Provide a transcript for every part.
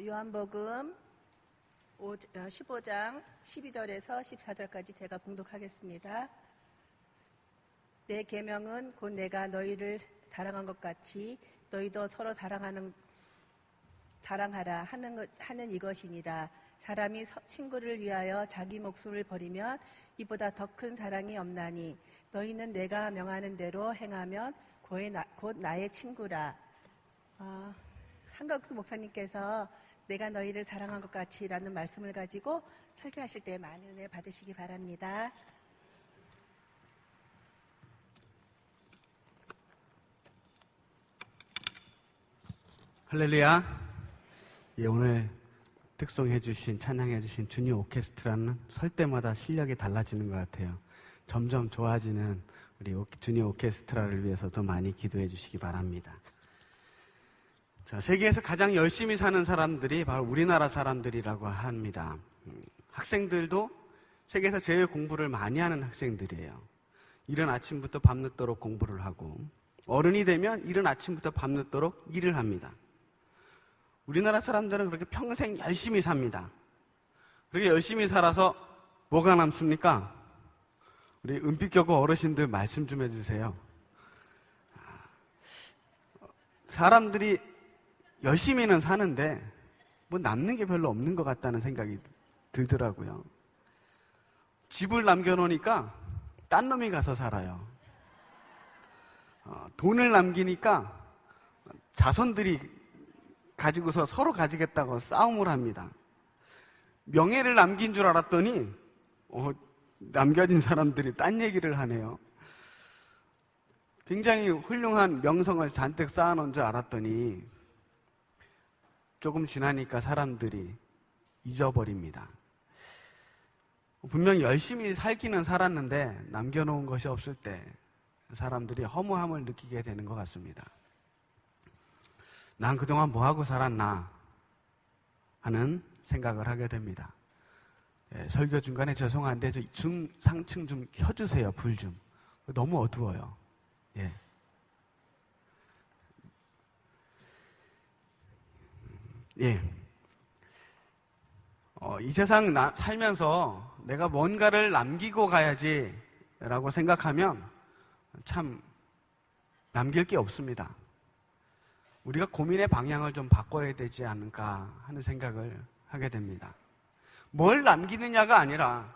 요한복음 15장 12절에서 14절까지 제가 봉독하겠습니다. 내 계명은 곧 내가 너희를 사랑한 것 같이 너희도 서로 사랑하라 하는 이것이니라. 사람이 친구를 위하여 자기 목숨을 버리면 이보다 더 큰 사랑이 없나니 너희는 내가 명하는 대로 행하면 곧 나의 친구라. 한각수 목사님께서 내가 너희를 사랑한 것 같이 라는 말씀을 가지고 설교하실 때 많은 은혜 받으시기 바랍니다. 할렐루야. 오늘 특송해 주신, 찬양해 주신 주니 오케스트라는 설 때마다 실력이 달라지는 것 같아요. 점점 좋아지는 우리 주니 오케스트라를 위해서도 많이 기도해 주시기 바랍니다. 자, 세계에서 가장 열심히 사는 사람들이 바로 우리나라 사람들이라고 합니다. 학생들도 세계에서 제일 공부를 많이 하는 학생들이에요. 이른 아침부터 밤늦도록 공부를 하고, 어른이 되면 이른 아침부터 밤늦도록 일을 합니다. 우리나라 사람들은 그렇게 평생 열심히 삽니다. 그렇게 열심히 살아서 뭐가 남습니까? 우리 은빛교구 어르신들 말씀 좀 해주세요. 사람들이 열심히는 사는데 뭐 남는 게 별로 없는 것 같다는 생각이 들더라고요. 집을 남겨놓으니까 딴 놈이 가서 살아요. 돈을 남기니까 자손들이 가지고서 서로 가지겠다고 싸움을 합니다. 명예를 남긴 줄 알았더니 남겨진 사람들이 딴 얘기를 하네요. 굉장히 훌륭한 명성을 잔뜩 쌓아놓은 줄 알았더니 조금 지나니까 사람들이 잊어버립니다. 분명히 열심히 살기는 살았는데 남겨놓은 것이 없을 때 사람들이 허무함을 느끼게 되는 것 같습니다. 난 그동안 뭐하고 살았나 하는 생각을 하게 됩니다. 설교 중간에 죄송한데 저 상층 좀 켜주세요. 불 좀. 너무 어두워요. 이 세상 살면서 내가 뭔가를 남기고 가야지 라고 생각하면 참 남길 게 없습니다. 우리가 고민의 방향을 좀 바꿔야 되지 않을까 하는 생각을 하게 됩니다. 뭘 남기느냐가 아니라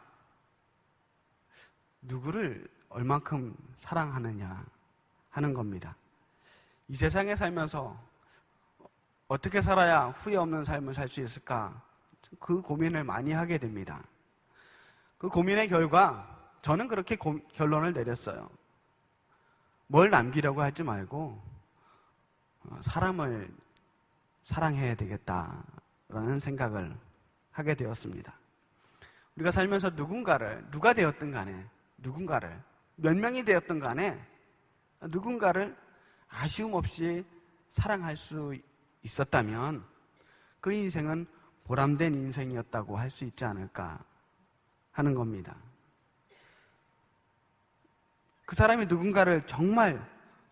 누구를 얼만큼 사랑하느냐 하는 겁니다. 이 세상에 살면서 어떻게 살아야 후회 없는 삶을 살 수 있을까? 그 고민을 많이 하게 됩니다. 그 고민의 결과 저는 그렇게 결론을 내렸어요. 뭘 남기려고 하지 말고 사람을 사랑해야 되겠다라는 생각을 하게 되었습니다. 우리가 살면서 누가 되었든 간에 누군가를 몇 명이 되었든 간에 누군가를 아쉬움 없이 사랑할 수 있었다면 그 인생은 보람된 인생이었다고 할 수 있지 않을까 하는 겁니다. 그 사람이 누군가를 정말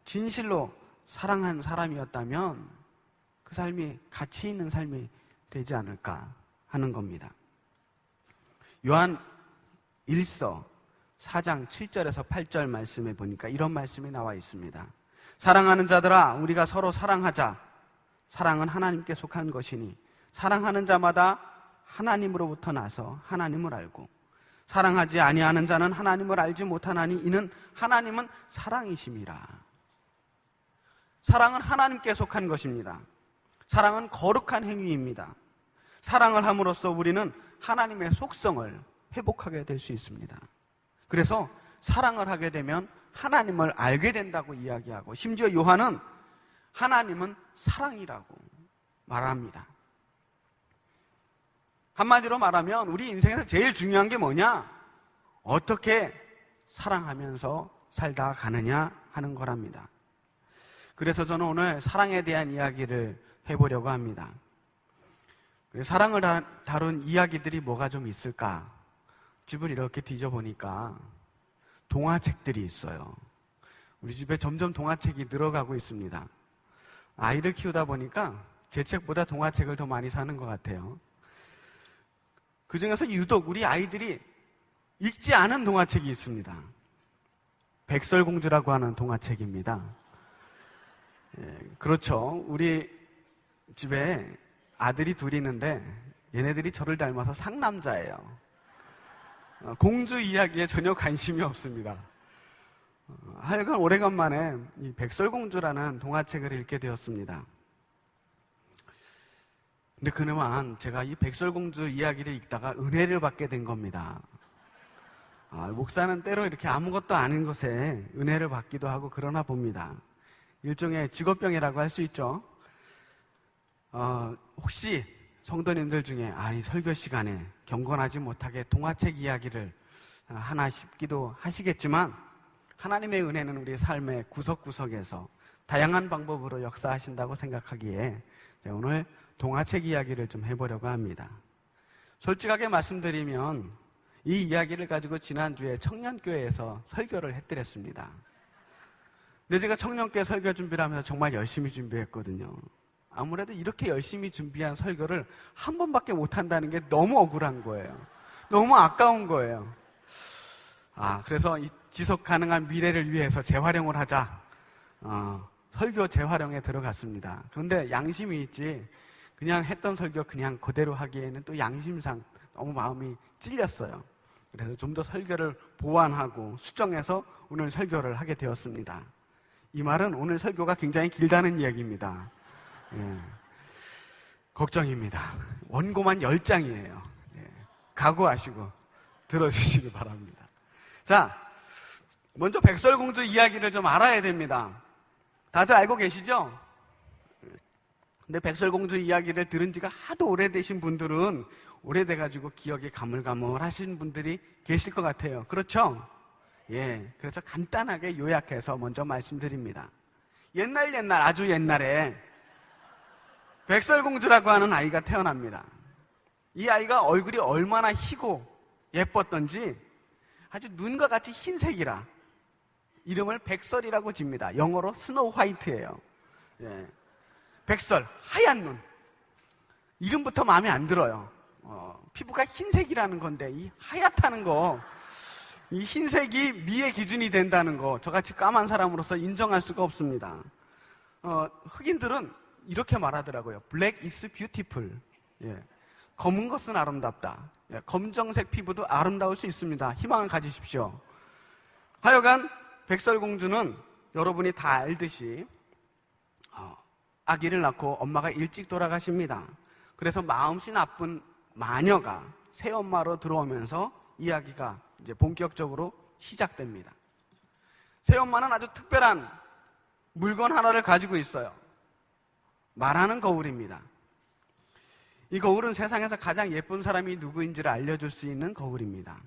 진실로 사랑한 사람이었다면 그 삶이 가치 있는 삶이 되지 않을까 하는 겁니다. 요한 1서 4장 7절에서 8절 말씀에 보니까 이런 말씀이 나와 있습니다. 사랑하는 자들아, 우리가 서로 사랑하자. 사랑은 하나님께 속한 것이니 사랑하는 자마다 하나님으로부터 나서 하나님을 알고 사랑하지 아니하는 자는 하나님을 알지 못하나니 이는 하나님은 사랑이심이라. 사랑은 하나님께 속한 것입니다. 사랑은 거룩한 행위입니다. 사랑을 함으로써 우리는 하나님의 속성을 회복하게 될 수 있습니다. 그래서 사랑을 하게 되면 하나님을 알게 된다고 이야기하고, 심지어 요한은 하나님은 사랑이라고 말합니다. 한마디로 말하면 우리 인생에서 제일 중요한 게 뭐냐? 어떻게 사랑하면서 살다 가느냐 하는 거랍니다. 그래서 저는 오늘 사랑에 대한 이야기를 해보려고 합니다. 사랑을 다룬 이야기들이 뭐가 좀 있을까? 집을 이렇게 뒤져보니까 동화책들이 있어요. 우리 집에 점점 동화책이 늘어가고 있습니다. 아이를 키우다 보니까 제 책보다 동화책을 더 많이 사는 것 같아요. 그 중에서 유독 우리 아이들이 읽지 않은 동화책이 있습니다. 백설공주라고 하는 동화책입니다. 그렇죠. 우리 집에 아들이 둘이 있는데 얘네들이 저를 닮아서 상남자예요. 공주 이야기에 전혀 관심이 없습니다. 하여간 오래간만에 이 백설공주라는 동화책을 읽게 되었습니다. 근데 그나마 제가 이 백설공주 이야기를 읽다가 은혜를 받게 된 겁니다. 목사는 때로 이렇게 아무것도 아닌 것에 은혜를 받기도 하고 그러나 봅니다. 일종의 직업병이라고 할 수 있죠. 혹시 성도님들 중에 설교 시간에 경건하지 못하게 동화책 이야기를 하나 싶기도 하시겠지만 하나님의 은혜는 우리 삶의 구석구석에서 다양한 방법으로 역사하신다고 생각하기에 오늘 동화책 이야기를 좀 해보려고 합니다. 솔직하게 말씀드리면 이 이야기를 가지고 지난주에 청년교회에서 설교를 해드렸습니다. 근데 제가 청년교회 설교 준비를 하면서 정말 열심히 준비했거든요. 아무래도 이렇게 열심히 준비한 설교를 한 번밖에 못한다는 게 너무 억울한 거예요. 너무 아까운 거예요. 그래서 이 지속 가능한 미래를 위해서 재활용을 하자. 설교 재활용에 들어갔습니다. 그런데 양심이 있지 그냥 했던 설교 그냥 그대로 하기에는 또 양심상 너무 마음이 찔렸어요. 그래서 좀 더 설교를 보완하고 수정해서 오늘 설교를 하게 되었습니다. 이 말은 오늘 설교가 굉장히 길다는 이야기입니다. 걱정입니다. 원고만 10장이에요. 각오하시고 들어주시기 바랍니다. 자, 먼저 백설공주 이야기를 좀 알아야 됩니다. 다들 알고 계시죠? 근데 백설공주 이야기를 들은 지가 하도 오래되신 분들은 오래돼가지고 기억이 가물가물하신 분들이 계실 것 같아요. 그렇죠? 그래서 간단하게 요약해서 먼저 말씀드립니다. 아주 옛날에 백설공주라고 하는 아이가 태어납니다. 이 아이가 얼굴이 얼마나 희고 예뻤던지 아주 눈과 같이 흰색이라 이름을 백설이라고 집니다. 영어로 스노우 화이트예요. 백설, 하얀 눈. 이름부터 마음에 안 들어요. 피부가 흰색이라는 건데 이 하얗다는 거, 이 흰색이 미의 기준이 된다는 거 저같이 까만 사람으로서 인정할 수가 없습니다. 흑인들은 이렇게 말하더라고요. Black is beautiful. 검은 것은 아름답다. 검정색 피부도 아름다울 수 있습니다. 희망을 가지십시오. 하여간 백설공주는 여러분이 다 알듯이 아기를 낳고 엄마가 일찍 돌아가십니다. 그래서 마음씨 나쁜 마녀가 새엄마로 들어오면서 이야기가 이제 본격적으로 시작됩니다. 새엄마는 아주 특별한 물건 하나를 가지고 있어요. 말하는 거울입니다. 이 거울은 세상에서 가장 예쁜 사람이 누구인지를 알려줄 수 있는 거울입니다.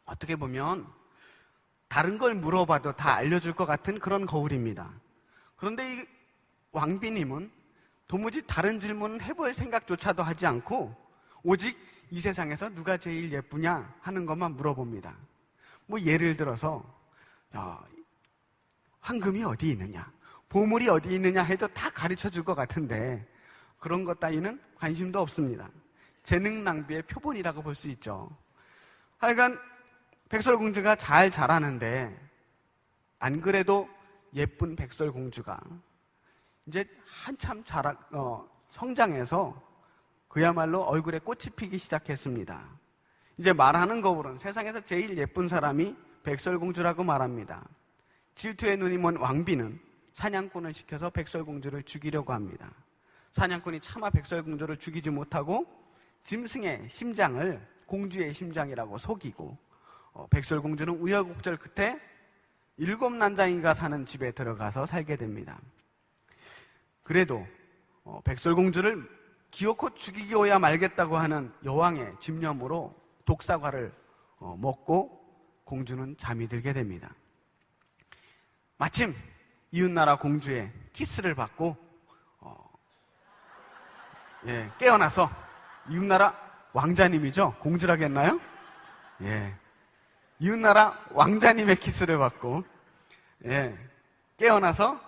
어떻게 보면 다른 걸 물어봐도 다 알려줄 것 같은 그런 거울입니다. 그런데 이 왕비님은 도무지 다른 질문을 해볼 생각조차도 하지 않고 오직 이 세상에서 누가 제일 예쁘냐 하는 것만 물어봅니다. 예를 들어서 황금이 어디 있느냐, 보물이 어디 있느냐 해도 다 가르쳐 줄 것 같은데 그런 것 따위는 관심도 없습니다. 재능 낭비의 표본이라고 볼 수 있죠. 하여간 백설공주가 잘 자라는데 안 그래도 예쁜 백설공주가 이제 한참 성장해서 그야말로 얼굴에 꽃이 피기 시작했습니다. 이제 말하는 거울은 세상에서 제일 예쁜 사람이 백설공주라고 말합니다. 질투의 눈이 먼 왕비는 사냥꾼을 시켜서 백설공주를 죽이려고 합니다. 사냥꾼이 차마 백설공주를 죽이지 못하고 짐승의 심장을 공주의 심장이라고 속이고 백설공주는 우여곡절 끝에 7 난장이가 사는 집에 들어가서 살게 됩니다. 그래도 백설공주를 기어코 죽이고야 말겠다고 하는 여왕의 집념으로 독사과를 먹고 공주는 잠이 들게 됩니다. 마침 이웃나라 공주의 키스를 받고 깨어나서 이웃나라 왕자님이죠? 공주라고 했나요? 이웃나라 왕자님의 키스를 받고 깨어나서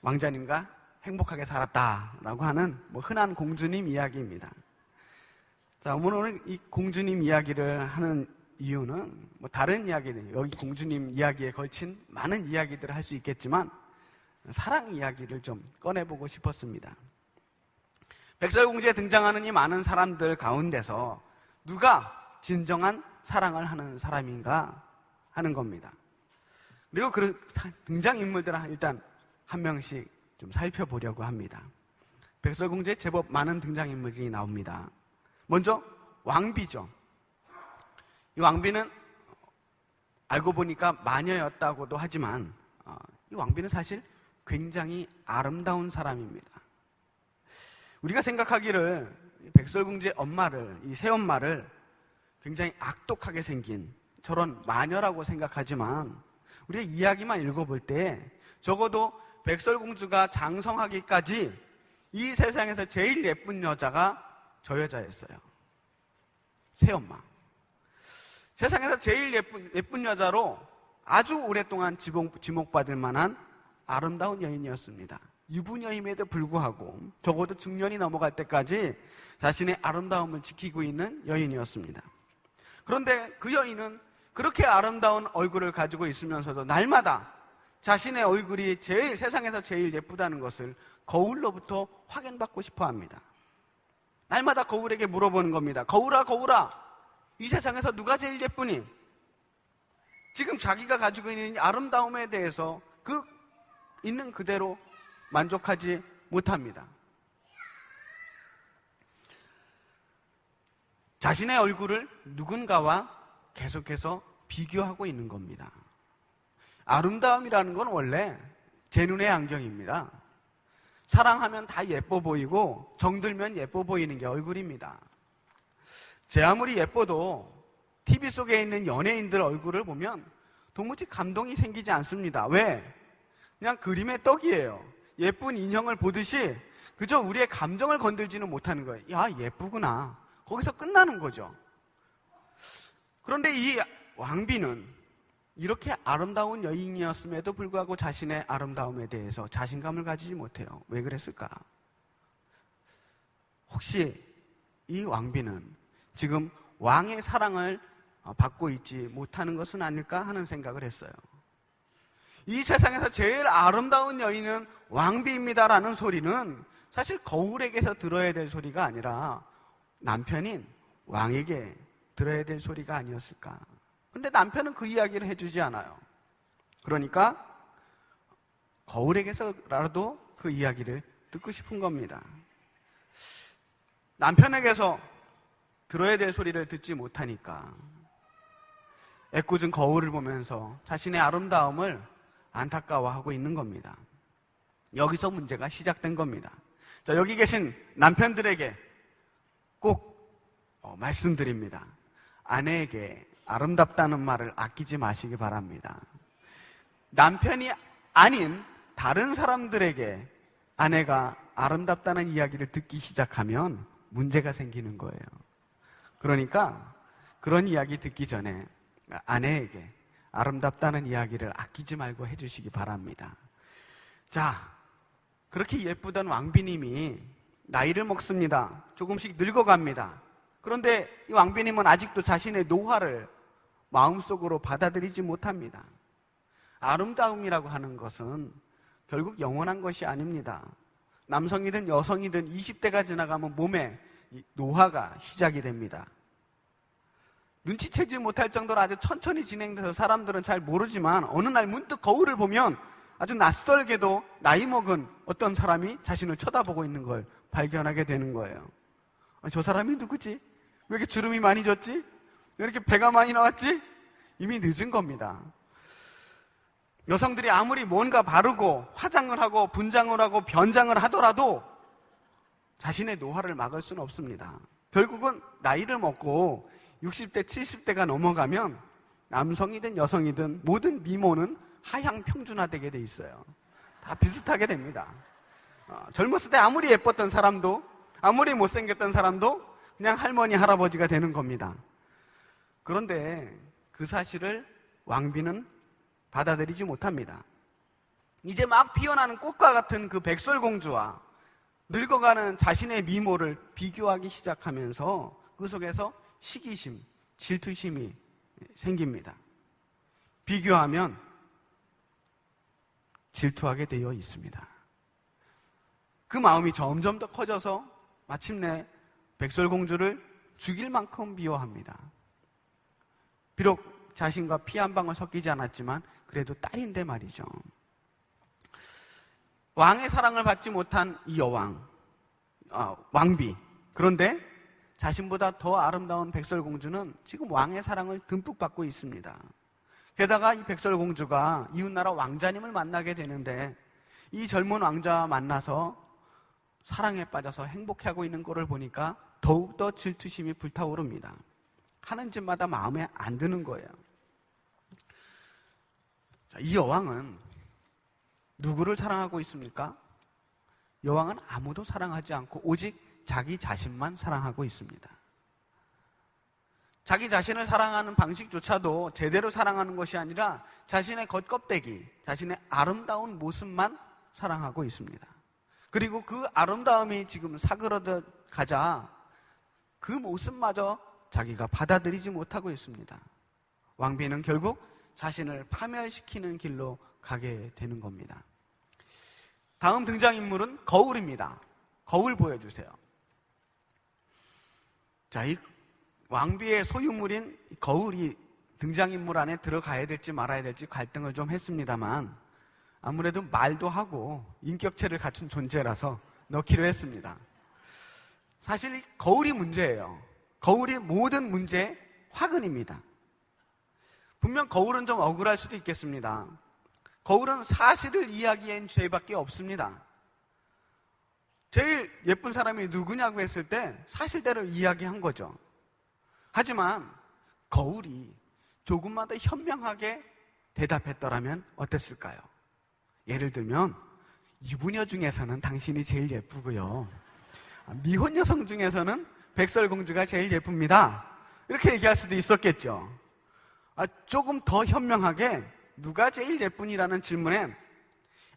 왕자님과 행복하게 살았다라고 하는 흔한 공주님 이야기입니다. 자, 오늘 이 공주님 이야기를 하는 이유는 다른 이야기는 여기 공주님 이야기에 걸친 많은 이야기들을 할 수 있겠지만 사랑 이야기를 좀 꺼내보고 싶었습니다. 백설공주에 등장하는 이 많은 사람들 가운데서 누가 진정한 사랑을 하는 사람인가 하는 겁니다. 그리고 그 등장인물들을 일단 한 명씩 좀 살펴보려고 합니다. 백설공주에 제법 많은 등장인물이 나옵니다. 먼저 왕비죠. 이 왕비는 알고 보니까 마녀였다고도 하지만 이 왕비는 사실 굉장히 아름다운 사람입니다. 우리가 생각하기를 백설공주의 엄마를, 이 새엄마를 굉장히 악독하게 생긴 저런 마녀라고 생각하지만 우리가 이야기만 읽어볼 때 적어도 백설공주가 장성하기까지 이 세상에서 제일 예쁜 여자가 저 여자였어요. 새엄마. 세상에서 제일 예쁜 여자로 아주 오랫동안 지목받을 만한 아름다운 여인이었습니다. 유부녀임에도 불구하고 적어도 중년이 넘어갈 때까지 자신의 아름다움을 지키고 있는 여인이었습니다. 그런데 그 여인은 그렇게 아름다운 얼굴을 가지고 있으면서도 날마다 자신의 얼굴이 세상에서 제일 예쁘다는 것을 거울로부터 확인받고 싶어 합니다. 날마다 거울에게 물어보는 겁니다. 거울아, 거울아, 이 세상에서 누가 제일 예쁘니? 지금 자기가 가지고 있는 아름다움에 대해서 있는 그대로 만족하지 못합니다. 자신의 얼굴을 누군가와 계속해서 비교하고 있는 겁니다. 아름다움이라는 건 원래 제 눈의 안경입니다. 사랑하면 다 예뻐 보이고 정들면 예뻐 보이는 게 얼굴입니다. 제 아무리 예뻐도 TV 속에 있는 연예인들 얼굴을 보면 도무지 감동이 생기지 않습니다. 왜? 그냥 그림의 떡이에요. 예쁜 인형을 보듯이 그저 우리의 감정을 건들지는 못하는 거예요. 야, 예쁘구나. 거기서 끝나는 거죠. 그런데 이 왕비는 이렇게 아름다운 여인이었음에도 불구하고 자신의 아름다움에 대해서 자신감을 가지지 못해요. 왜 그랬을까? 혹시 이 왕비는 지금 왕의 사랑을 받고 있지 못하는 것은 아닐까 하는 생각을 했어요. 이 세상에서 제일 아름다운 여인은 왕비입니다라는 소리는 사실 거울에게서 들어야 될 소리가 아니라 남편인 왕에게 들어야 될 소리가 아니었을까. 근데 남편은 그 이야기를 해주지 않아요. 그러니까 거울에게서라도 그 이야기를 듣고 싶은 겁니다. 남편에게서 들어야 될 소리를 듣지 못하니까 애꿎은 거울을 보면서 자신의 아름다움을 안타까워하고 있는 겁니다. 여기서 문제가 시작된 겁니다. 자, 여기 계신 남편들에게 꼭 말씀드립니다. 아내에게 아름답다는 말을 아끼지 마시기 바랍니다. 남편이 아닌 다른 사람들에게 아내가 아름답다는 이야기를 듣기 시작하면 문제가 생기는 거예요. 그러니까 그런 이야기 듣기 전에 아내에게 아름답다는 이야기를 아끼지 말고 해주시기 바랍니다. 자, 그렇게 예쁘던 왕비님이 나이를 먹습니다. 조금씩 늙어갑니다. 그런데 이 왕비님은 아직도 자신의 노화를 마음속으로 받아들이지 못합니다. 아름다움이라고 하는 것은 결국 영원한 것이 아닙니다. 남성이든 여성이든 20대가 지나가면 몸에 노화가 시작이 됩니다. 눈치채지 못할 정도로 아주 천천히 진행돼서 사람들은 잘 모르지만 어느 날 문득 거울을 보면 아주 낯설게도 나이 먹은 어떤 사람이 자신을 쳐다보고 있는 걸 발견하게 되는 거예요. 저 사람이 누구지? 왜 이렇게 주름이 많이 졌지? 왜 이렇게 배가 많이 나왔지? 이미 늦은 겁니다. 여성들이 아무리 뭔가 바르고 화장을 하고 분장을 하고 변장을 하더라도 자신의 노화를 막을 수는 없습니다. 결국은 나이를 먹고 60대, 70대가 넘어가면 남성이든 여성이든 모든 미모는 하향 평준화되게 돼 있어요. 다 비슷하게 됩니다. 젊었을 때 아무리 예뻤던 사람도 아무리 못생겼던 사람도 그냥 할머니, 할아버지가 되는 겁니다. 그런데 그 사실을 왕비는 받아들이지 못합니다. 이제 막 피어나는 꽃과 같은 그 백설공주와 늙어가는 자신의 미모를 비교하기 시작하면서 그 속에서 시기심, 질투심이 생깁니다. 비교하면 질투하게 되어 있습니다. 그 마음이 점점 더 커져서 마침내 백설공주를 죽일 만큼 미워합니다. 비록 자신과 피 한 방울 섞이지 않았지만 그래도 딸인데 말이죠. 왕의 사랑을 받지 못한 이 여왕, 왕비. 그런데 자신보다 더 아름다운 백설공주는 지금 왕의 사랑을 듬뿍 받고 있습니다. 게다가 이 백설공주가 이웃나라 왕자님을 만나게 되는데 이 젊은 왕자와 만나서 사랑에 빠져서 행복해하고 있는 꼴을 보니까 더욱더 질투심이 불타오릅니다. 하는 짓마다 마음에 안 드는 거예요. 자, 이 여왕은 누구를 사랑하고 있습니까? 여왕은 아무도 사랑하지 않고 오직 자기 자신만 사랑하고 있습니다. 자기 자신을 사랑하는 방식조차도 제대로 사랑하는 것이 아니라 자신의 겉껍데기, 자신의 아름다운 모습만 사랑하고 있습니다. 그리고 그 아름다움이 지금 사그러져 가자 그 모습마저 자기가 받아들이지 못하고 있습니다. 왕비는 결국 자신을 파멸시키는 길로 가게 되는 겁니다. 다음 등장인물은 거울입니다. 거울 보여주세요. 자, 이 왕비의 소유물인 거울이 등장인물 안에 들어가야 될지 말아야 될지 갈등을 좀 했습니다만 아무래도 말도 하고 인격체를 갖춘 존재라서 넣기로 했습니다. 사실 이 거울이 문제예요. 거울이 모든 문제의 화근입니다. 분명 거울은 좀 억울할 수도 있겠습니다. 거울은 사실을 이야기한 죄밖에 없습니다. 제일 예쁜 사람이 누구냐고 했을 때 사실대로 이야기한 거죠. 하지만 거울이 조금만 더 현명하게 대답했더라면 어땠을까요? 예를 들면 유부녀 중에서는 당신이 제일 예쁘고요, 미혼 여성 중에서는 백설공주가 제일 예쁩니다, 이렇게 얘기할 수도 있었겠죠. 조금 더 현명하게 누가 제일 예쁜이라는 질문에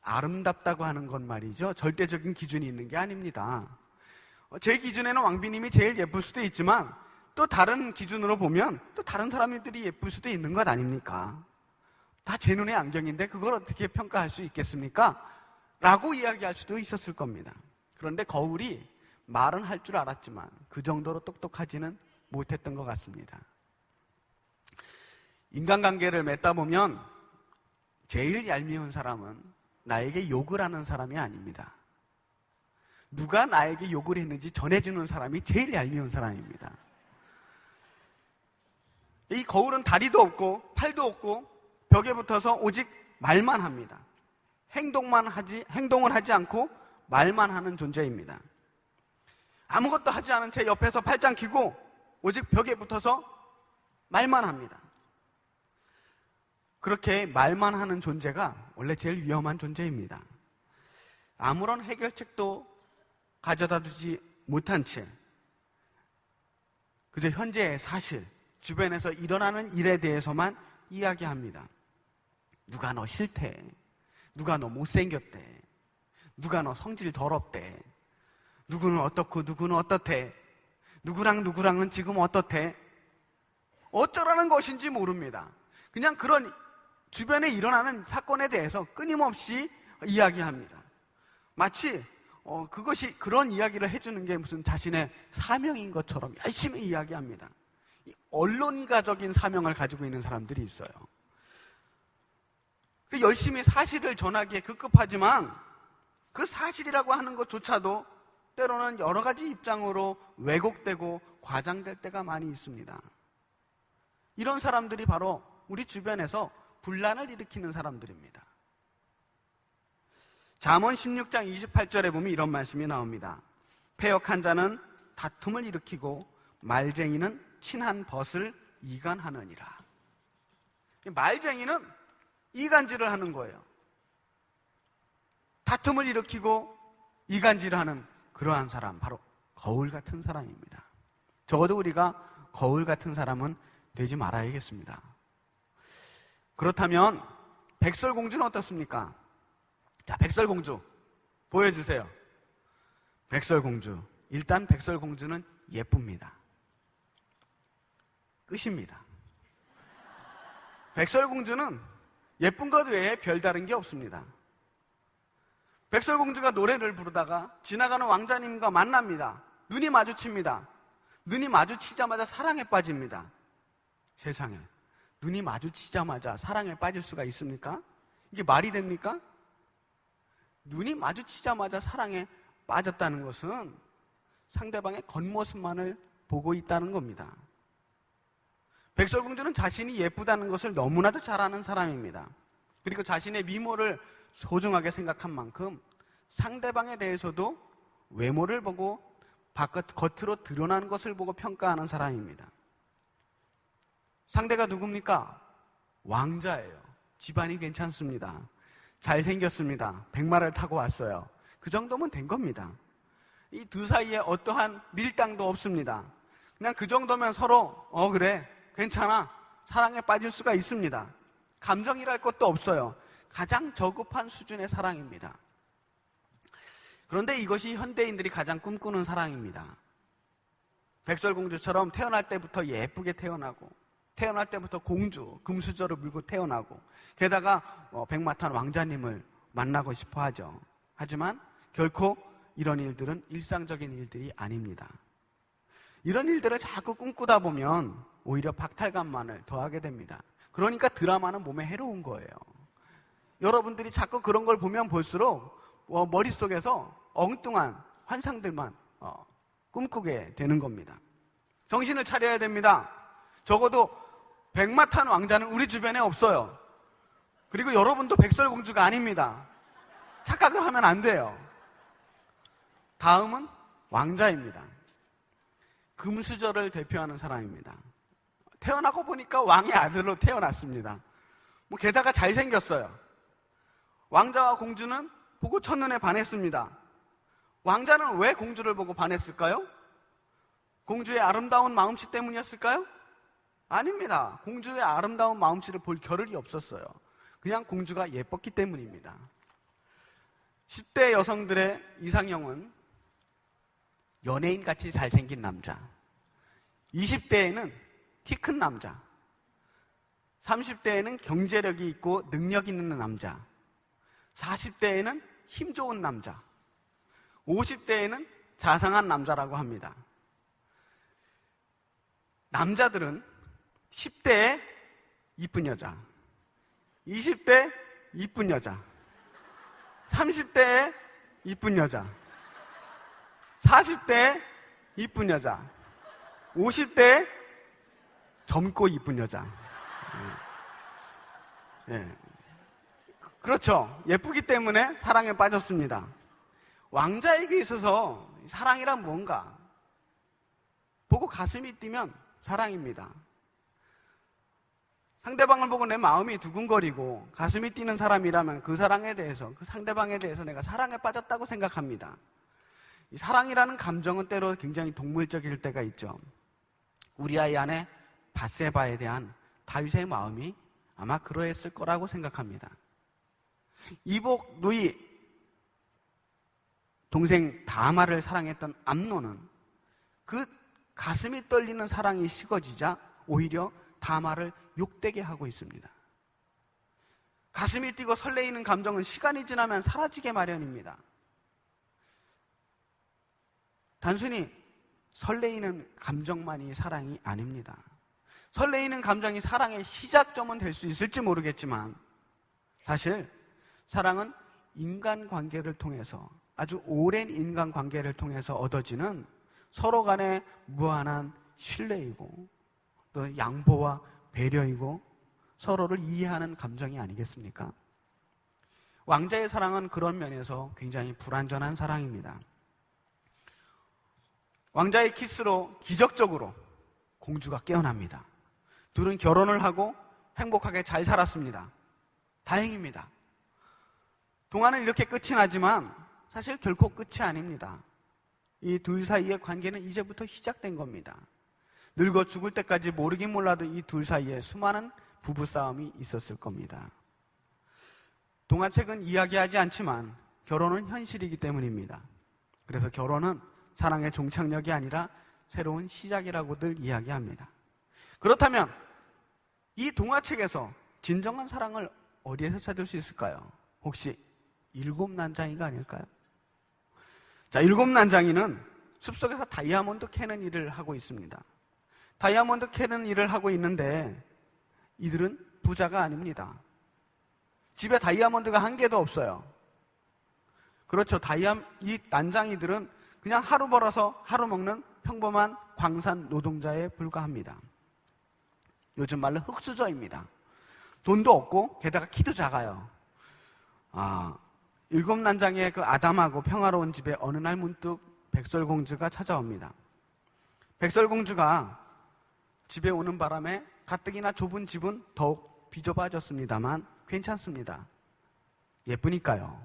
아름답다고 하는 건 말이죠, 절대적인 기준이 있는 게 아닙니다. 제 기준에는 왕비님이 제일 예쁠 수도 있지만 또 다른 기준으로 보면 또 다른 사람들이 예쁠 수도 있는 것 아닙니까? 다 제 눈의 안경인데 그걸 어떻게 평가할 수 있겠습니까? 라고 이야기할 수도 있었을 겁니다. 그런데 거울이 말은 할 줄 알았지만 그 정도로 똑똑하지는 못했던 것 같습니다. 인간관계를 맺다 보면 제일 얄미운 사람은 나에게 욕을 하는 사람이 아닙니다. 누가 나에게 욕을 했는지 전해주는 사람이 제일 얄미운 사람입니다. 이 거울은 다리도 없고 팔도 없고 벽에 붙어서 오직 말만 합니다. 행동을 하지 않고 말만 하는 존재입니다. 아무것도 하지 않은 채 옆에서 팔짱 끼고 오직 벽에 붙어서 말만 합니다. 그렇게 말만 하는 존재가 원래 제일 위험한 존재입니다. 아무런 해결책도 가져다 두지 못한 채 그저 현재의 사실, 주변에서 일어나는 일에 대해서만 이야기합니다. 누가 너 싫대, 누가 너 못생겼대, 누가 너 성질 더럽대, 누구는 어떻고 누구는 어떻대, 누구랑은 지금 어떻대, 어쩌라는 것인지 모릅니다. 그냥 그런 주변에 일어나는 사건에 대해서 끊임없이 이야기합니다. 마치 그것이 그런 이야기를 해주는 게 무슨 자신의 사명인 것처럼 열심히 이야기합니다. 언론가적인 사명을 가지고 있는 사람들이 있어요. 열심히 사실을 전하기에 급급하지만 그 사실이라고 하는 것조차도 때로는 여러 가지 입장으로 왜곡되고 과장될 때가 많이 있습니다. 이런 사람들이 바로 우리 주변에서 분란을 일으키는 사람들입니다. 잠언 16장 28절에 보면 이런 말씀이 나옵니다. 패역한 자는 다툼을 일으키고 말쟁이는 친한 벗을 이간하느니라. 말쟁이는 이간질을 하는 거예요. 다툼을 일으키고 이간질을 하는 그러한 사람, 바로 거울 같은 사람입니다. 적어도 우리가 거울 같은 사람은 되지 말아야겠습니다. 그렇다면 백설공주는 어떻습니까? 자, 백설공주 보여주세요. 백설공주. 일단 백설공주는 예쁩니다. 끝입니다. 백설공주는 예쁜 것 외에 별다른 게 없습니다. 백설공주가 노래를 부르다가 지나가는 왕자님과 만납니다. 눈이 마주칩니다. 눈이 마주치자마자 사랑에 빠집니다. 세상에, 눈이 마주치자마자 사랑에 빠질 수가 있습니까? 이게 말이 됩니까? 눈이 마주치자마자 사랑에 빠졌다는 것은 상대방의 겉모습만을 보고 있다는 겁니다. 백설공주는 자신이 예쁘다는 것을 너무나도 잘 아는 사람입니다. 그리고 자신의 미모를 소중하게 생각한 만큼 상대방에 대해서도 외모를 보고 겉으로 드러나는 것을 보고 평가하는 사람입니다. 상대가 누굽니까? 왕자예요. 집안이 괜찮습니다. 잘생겼습니다. 백마를 타고 왔어요. 그 정도면 된 겁니다. 이 두 사이에 어떠한 밀당도 없습니다. 그냥 그 정도면 서로 그래, 괜찮아, 사랑에 빠질 수가 있습니다. 감정이랄 것도 없어요. 가장 저급한 수준의 사랑입니다. 그런데 이것이 현대인들이 가장 꿈꾸는 사랑입니다. 백설공주처럼 태어날 때부터 예쁘게 태어나고, 태어날 때부터 공주, 금수저를 물고 태어나고, 게다가 백마탄 왕자님을 만나고 싶어 하죠. 하지만 결코 이런 일들은 일상적인 일들이 아닙니다. 이런 일들을 자꾸 꿈꾸다 보면 오히려 박탈감만을 더하게 됩니다. 그러니까 드라마는 몸에 해로운 거예요. 여러분들이 자꾸 그런 걸 보면 볼수록 머릿속에서 엉뚱한 환상들만 꿈꾸게 되는 겁니다. 정신을 차려야 됩니다. 적어도 백마 탄 왕자는 우리 주변에 없어요. 그리고 여러분도 백설공주가 아닙니다. 착각을 하면 안 돼요. 다음은 왕자입니다. 금수저를 대표하는 사람입니다. 태어나고 보니까 왕의 아들로 태어났습니다. 게다가 잘생겼어요. 왕자와 공주는 보고 첫눈에 반했습니다. 왕자는 왜 공주를 보고 반했을까요? 공주의 아름다운 마음씨 때문이었을까요? 아닙니다. 공주의 아름다운 마음씨를 볼 겨를이 없었어요. 그냥 공주가 예뻤기 때문입니다. 10대 여성들의 이상형은 연예인같이 잘생긴 남자, 20대에는 키 큰 남자, 30대에는 경제력이 있고 능력 있는 남자, 40대에는 힘 좋은 남자, 50대에는 자상한 남자라고 합니다. 남자들은 10대에 이쁜 여자, 20대 이쁜 여자, 30대에 이쁜 여자, 40대에 이쁜 여자, 50대에 젊고 이쁜 여자. 그렇죠. 예쁘기 때문에 사랑에 빠졌습니다. 왕자에게 있어서 사랑이란 뭔가? 보고 가슴이 뛰면 사랑입니다. 상대방을 보고 내 마음이 두근거리고 가슴이 뛰는 사람이라면 그 사랑에 대해서, 그 상대방에 대해서 내가 사랑에 빠졌다고 생각합니다. 이 사랑이라는 감정은 때로 굉장히 동물적일 때가 있죠. 우리 아이 안에 밧세바에 대한 다윗의 마음이 아마 그러했을 거라고 생각합니다. 이복 누이 동생 다마를 사랑했던 암논은 그 가슴이 떨리는 사랑이 식어지자 오히려 다마를 욕되게 하고 있습니다. 가슴이 뛰고 설레이는 감정은 시간이 지나면 사라지게 마련입니다. 단순히 설레이는 감정만이 사랑이 아닙니다. 설레이는 감정이 사랑의 시작점은 될 수 있을지 모르겠지만 사실 사랑은 인간관계를 통해서, 아주 오랜 인간관계를 통해서 얻어지는 서로 간의 무한한 신뢰이고 또 양보와 배려이고 서로를 이해하는 감정이 아니겠습니까? 왕자의 사랑은 그런 면에서 굉장히 불완전한 사랑입니다. 왕자의 키스로 기적적으로 공주가 깨어납니다. 둘은 결혼을 하고 행복하게 잘 살았습니다. 다행입니다. 동화는 이렇게 끝이 나지만 사실 결코 끝이 아닙니다. 이 둘 사이의 관계는 이제부터 시작된 겁니다. 늙어 죽을 때까지 모르긴 몰라도 이 둘 사이에 수많은 부부싸움이 있었을 겁니다. 동화책은 이야기하지 않지만 결혼은 현실이기 때문입니다. 그래서 결혼은 사랑의 종착역이 아니라 새로운 시작이라고들 이야기합니다. 그렇다면 이 동화책에서 진정한 사랑을 어디에서 찾을 수 있을까요? 혹시 일곱 난장이가 아닐까요? 자, 일곱 난장이는 숲속에서 다이아몬드 캐는 일을 하고 있습니다. 다이아몬드 캐는 일을 하고 있는데 이들은 부자가 아닙니다. 집에 다이아몬드가 한 개도 없어요. 그렇죠. 이 난장이들은 그냥 하루 벌어서 하루 먹는 평범한 광산 노동자에 불과합니다. 요즘 말로 흙수저입니다. 돈도 없고 게다가 키도 작아요. 일곱 난장의 그 아담하고 평화로운 집에 어느 날 문득 백설공주가 찾아옵니다. 백설공주가 집에 오는 바람에 가뜩이나 좁은 집은 더욱 비좁아졌습니다만 괜찮습니다. 예쁘니까요.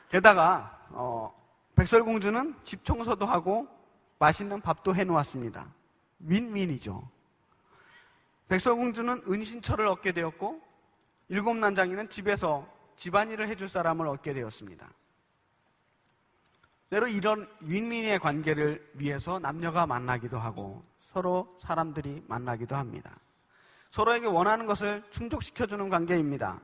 게다가 백설공주는 집 청소도 하고 맛있는 밥도 해놓았습니다. 윈윈이죠. 백설공주는 은신처를 얻게 되었고 일곱 난장이는 집에서 집안일을 해줄 사람을 얻게 되었습니다. 때로 이런 윈윈의 관계를 위해서 남녀가 만나기도 하고 서로 사람들이 만나기도 합니다. 서로에게 원하는 것을 충족시켜주는 관계입니다.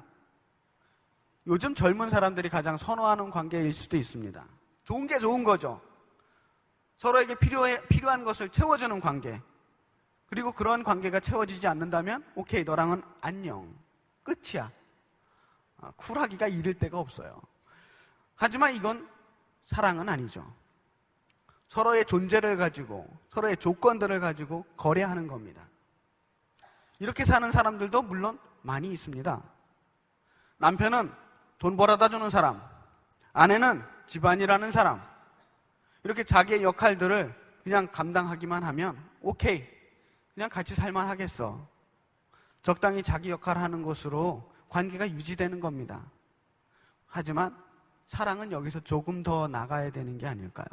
요즘 젊은 사람들이 가장 선호하는 관계일 수도 있습니다. 좋은 게 좋은 거죠. 서로에게 필요한 것을 채워주는 관계. 그리고 그런 관계가 채워지지 않는다면 오케이, 너랑은 안녕, 끝이야. 쿨하기가 이를 데가 없어요. 하지만 이건 사랑은 아니죠. 서로의 존재를 가지고 서로의 조건들을 가지고 거래하는 겁니다. 이렇게 사는 사람들도 물론 많이 있습니다. 남편은 돈 벌어다 주는 사람, 아내는 집안일하는 사람, 이렇게 자기의 역할들을 그냥 감당하기만 하면 오케이, 그냥 같이 살만 하겠어. 적당히 자기 역할을 하는 것으로 관계가 유지되는 겁니다. 하지만 사랑은 여기서 조금 더 나가야 되는 게 아닐까요?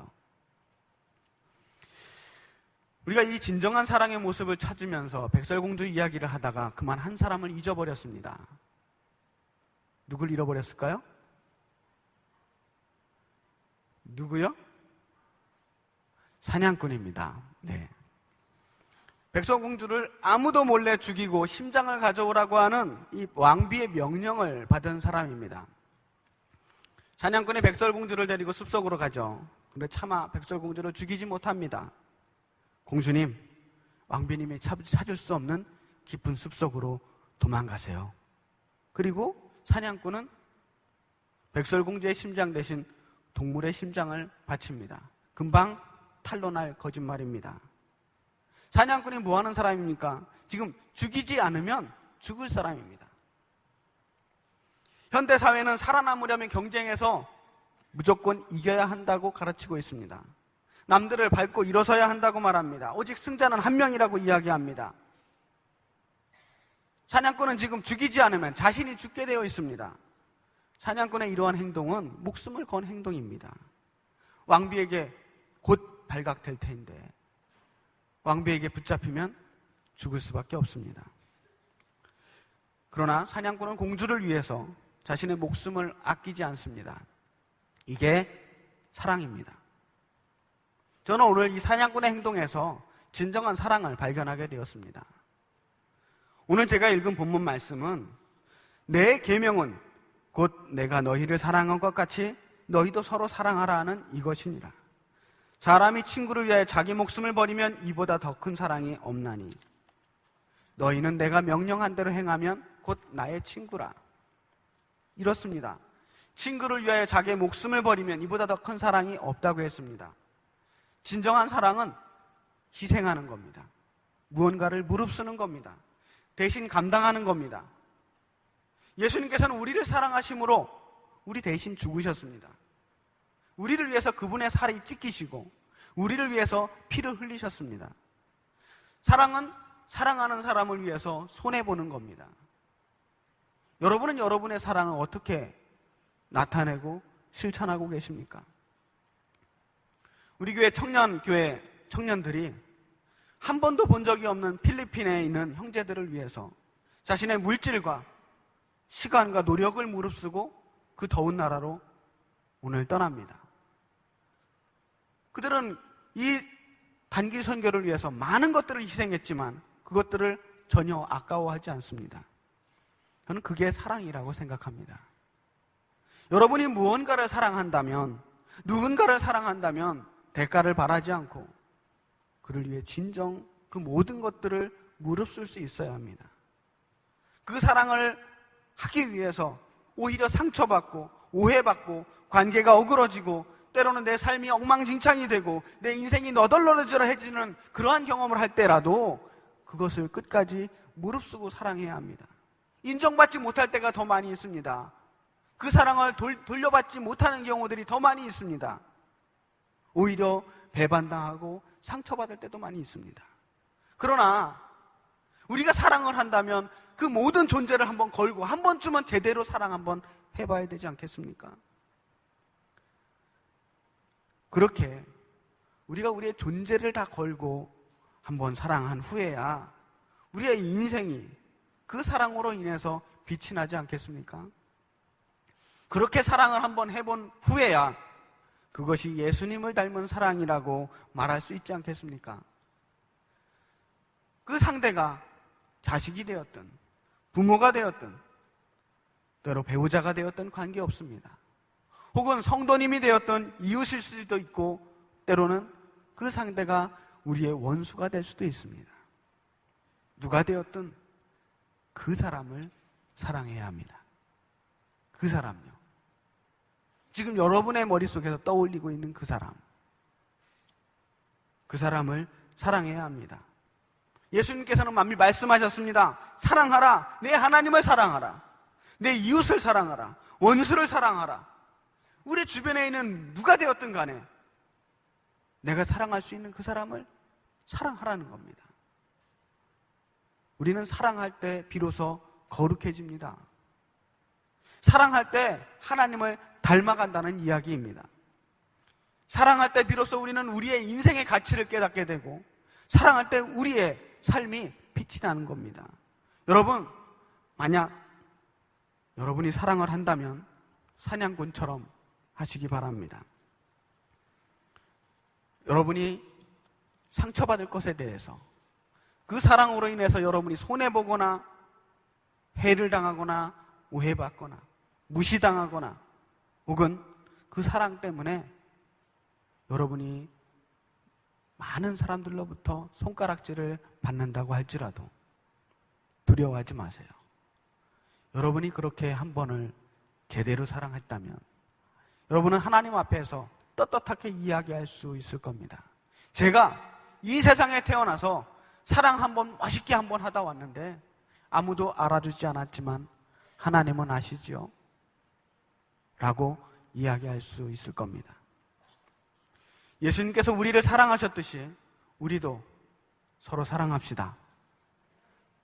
우리가 이 진정한 사랑의 모습을 찾으면서 백설공주 이야기를 하다가 그만 한 사람을 잊어버렸습니다. 누굴 잃어버렸을까요? 누구요? 사냥꾼입니다. 네. 백설공주를 아무도 몰래 죽이고 심장을 가져오라고 하는 이 왕비의 명령을 받은 사람입니다. 사냥꾼이 백설공주를 데리고 숲속으로 가죠. 근데 차마 백설공주를 죽이지 못합니다. 공주님, 왕비님이 찾을 수 없는 깊은 숲속으로 도망가세요. 그리고 사냥꾼은 백설공주의 심장 대신 동물의 심장을 바칩니다. 금방 탄로날 거짓말입니다. 사냥꾼이 뭐 하는 사람입니까? 지금 죽이지 않으면 죽을 사람입니다. 현대사회는 살아남으려면 경쟁에서 무조건 이겨야 한다고 가르치고 있습니다. 남들을 밟고 일어서야 한다고 말합니다. 오직 승자는 한 명이라고 이야기합니다. 사냥꾼은 지금 죽이지 않으면 자신이 죽게 되어 있습니다. 사냥꾼의 이러한 행동은 목숨을 건 행동입니다. 왕비에게 곧 발각될 텐데 왕비에게 붙잡히면 죽을 수밖에 없습니다. 그러나 사냥꾼은 공주를 위해서 자신의 목숨을 아끼지 않습니다. 이게 사랑입니다. 저는 오늘 이 사냥꾼의 행동에서 진정한 사랑을 발견하게 되었습니다. 오늘 제가 읽은 본문 말씀은 내 계명은 곧 내가 너희를 사랑한 것 같이 너희도 서로 사랑하라 하는 이것이니라. 사람이 친구를 위하여 자기 목숨을 버리면 이보다 더 큰 사랑이 없나니 너희는 내가 명령한 대로 행하면 곧 나의 친구라. 이렇습니다. 친구를 위하여 자기의 목숨을 버리면 이보다 더 큰 사랑이 없다고 했습니다. 진정한 사랑은 희생하는 겁니다. 무언가를 무릅쓰는 겁니다. 대신 감당하는 겁니다. 예수님께서는 우리를 사랑하심으로 우리 대신 죽으셨습니다. 우리를 위해서 그분의 살이 찢기시고 우리를 위해서 피를 흘리셨습니다. 사랑은 사랑하는 사람을 위해서 손해보는 겁니다. 여러분은 여러분의 사랑을 어떻게 나타내고 실천하고 계십니까? 우리 교회 청년들이 한 번도 본 적이 없는 필리핀에 있는 형제들을 위해서 자신의 물질과 시간과 노력을 무릅쓰고 그 더운 나라로 오늘 떠납니다. 그들은 이 단기 선교를 위해서 많은 것들을 희생했지만 그것들을 전혀 아까워하지 않습니다. 저는 그게 사랑이라고 생각합니다. 여러분이 무언가를 사랑한다면, 누군가를 사랑한다면 대가를 바라지 않고 그를 위해 진정 그 모든 것들을 무릅쓸 수 있어야 합니다. 그 사랑을 하기 위해서 오히려 상처받고 오해받고 관계가 어그러지고 때로는 내 삶이 엉망진창이 되고 내 인생이 너덜너덜해지는 그러한 경험을 할 때라도 그것을 끝까지 무릅쓰고 사랑해야 합니다. 인정받지 못할 때가 더 많이 있습니다. 그 사랑을 돌려받지 못하는 경우들이 더 많이 있습니다. 오히려 배반당하고 상처받을 때도 많이 있습니다. 그러나 우리가 사랑을 한다면 그 모든 존재를 한번 걸고 한 번쯤은 제대로 사랑 한번 해봐야 되지 않겠습니까? 그렇게 우리가 우리의 존재를 다 걸고 한번 사랑한 후에야 우리의 인생이 그 사랑으로 인해서 빛이 나지 않겠습니까? 그렇게 사랑을 한번 해본 후에야 그것이 예수님을 닮은 사랑이라고 말할 수 있지 않겠습니까? 그 상대가 자식이 되었든 부모가 되었든 때로 배우자가 되었든 관계없습니다. 혹은 성도님이 되었던 이웃일 수도 있고 때로는 그 상대가 우리의 원수가 될 수도 있습니다. 누가 되었든 그 사람을 사랑해야 합니다. 그 사람요. 지금 여러분의 머릿속에서 떠올리고 있는 그 사람. 그 사람을 사랑해야 합니다. 예수님께서는 만일 말씀하셨습니다. 사랑하라. 내 하나님을 사랑하라. 내 이웃을 사랑하라. 원수를 사랑하라. 우리 주변에 있는 누가 되었든 간에 내가 사랑할 수 있는 그 사람을 사랑하라는 겁니다. 우리는 사랑할 때 비로소 거룩해집니다. 사랑할 때 하나님을 닮아간다는 이야기입니다. 사랑할 때 비로소 우리는 우리의 인생의 가치를 깨닫게 되고 사랑할 때 우리의 삶이 빛이 나는 겁니다. 여러분, 만약 여러분이 사랑을 한다면 사냥꾼처럼 하시기 바랍니다. 여러분이 상처받을 것에 대해서 그 사랑으로 인해서 여러분이 손해보거나 해를 당하거나 오해받거나 무시당하거나 혹은 그 사랑 때문에 여러분이 많은 사람들로부터 손가락질을 받는다고 할지라도 두려워하지 마세요. 여러분이 그렇게 한 번을 제대로 사랑했다면 여러분은 하나님 앞에서 떳떳하게 이야기할 수 있을 겁니다. 제가 이 세상에 태어나서 사랑 한번 멋있게 한번 하다 왔는데 아무도 알아주지 않았지만 하나님은 아시지요? 라고 이야기할 수 있을 겁니다. 예수님께서 우리를 사랑하셨듯이 우리도 서로 사랑합시다.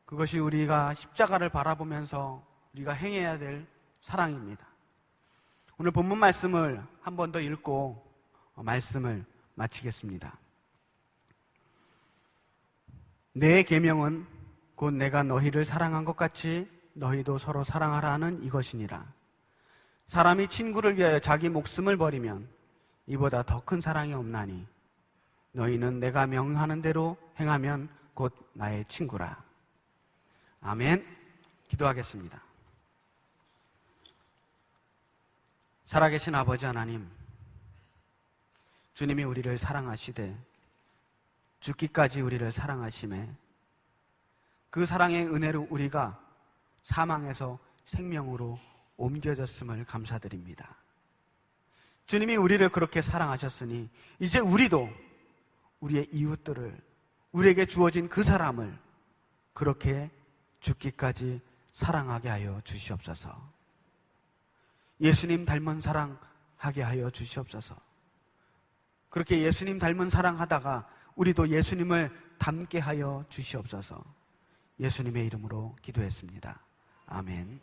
그것이 우리가 십자가를 바라보면서 우리가 행해야 될 사랑입니다. 오늘 본문 말씀을 한 번 더 읽고 말씀을 마치겠습니다. 내 계명은 곧 내가 너희를 사랑한 것 같이 너희도 서로 사랑하라는 이것이니라. 사람이 친구를 위하여 자기 목숨을 버리면 이보다 더 큰 사랑이 없나니 너희는 내가 명하는 대로 행하면 곧 나의 친구라. 아멘. 기도하겠습니다. 살아계신 아버지 하나님, 주님이 우리를 사랑하시되 죽기까지 우리를 사랑하심에 그 사랑의 은혜로 우리가 사망에서 생명으로 옮겨졌음을 감사드립니다. 주님이 우리를 그렇게 사랑하셨으니 이제 우리도 우리의 이웃들을, 우리에게 주어진 그 사람을 그렇게 죽기까지 사랑하게 하여 주시옵소서. 예수님 닮은 사랑하게 하여 주시옵소서. 그렇게 예수님 닮은 사랑하다가 우리도 예수님을 닮게 하여 주시옵소서. 예수님의 이름으로 기도했습니다. 아멘.